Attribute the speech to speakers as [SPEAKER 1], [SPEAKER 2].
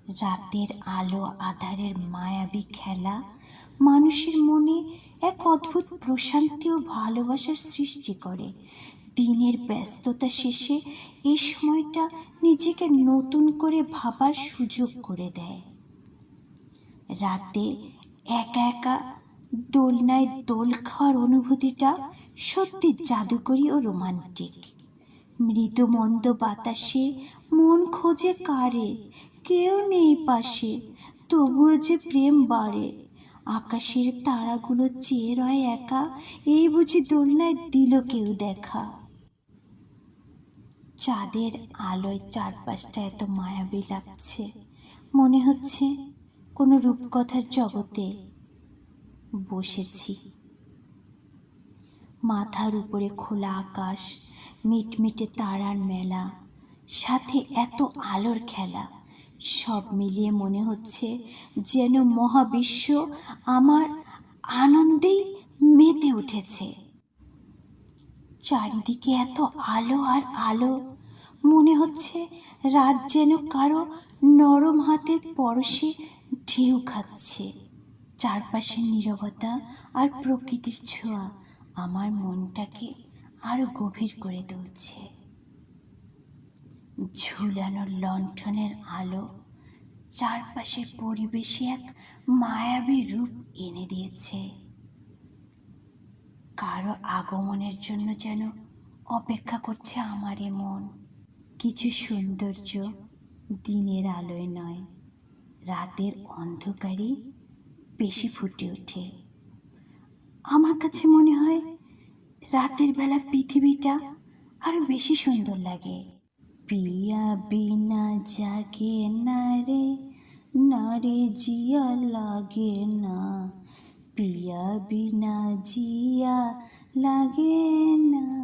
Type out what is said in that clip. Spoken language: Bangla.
[SPEAKER 1] রাতের আলো আঁধারের মায়াবী খেলা মানুষের মনে এক অদ্ভুত প্রশান্তি ও ভালোবাসার সৃষ্টি করে। দিনের ব্যস্ততা শেষে এই সময়টা নিজেকে নতুন করে ভাবার সুযোগ করে দেয়। রাতে একা একা দোলনায় দোল খাওয়ার অনুভূতিটা সত্যি জাদুকরী ও রোমান্টিক। মৃদু মন্দ বাতাসে মন খোঁজে কারে, কেউ নেই পাশে, তবুও যে প্রেম বাড়ে। আকাশের তারাগুলো চেয়ে রয় একা, এই বুঝি দোলনায় দিল কেউ দেখা। চাঁদের আলোয় চারপাশটা এত মায়াবী লাগছে, মনে হচ্ছে কোনো রূপকথার জগতে বসেছি। মাথার উপরে খোলা আকাশ, মিটমিটে তারার মেলা, সাথে এত আলোর খেলা, সব মিলিয়ে মনে হচ্ছে যেন মহাবিশ্ব আমার আনন্দেই মেতে উঠেছে। চারিদিকে এত আলো আর আলো, মনে হচ্ছে রাত যেন কারো নরম হাতের পরশে ঢেউ খাচ্ছে। চারপাশের নীরবতা আর প্রকৃতির ছোঁয়া আমার মনটাকে আরো গভীর করে তুলছে। ঝুলানো লণ্ঠনের আলো চারপাশের পরিবেশে এক মায়াবী রূপ এনে দিয়েছে। কারো আগমনের জন্য যেন অপেক্ষা করছে আমার মন। কিছু সৌন্দর্য দিনের আলোয় নয়, রাতের অন্ধকারে বেশি ফুটে ওঠে। আমার কাছে মনে হয় রাতের বেলা পৃথিবীটা আরো বেশি সুন্দর লাগে। পিয়া বিনা জাগে না রে, না রে জিয়া লাগে না, পিয়া বিনা জিয়া লাগে না।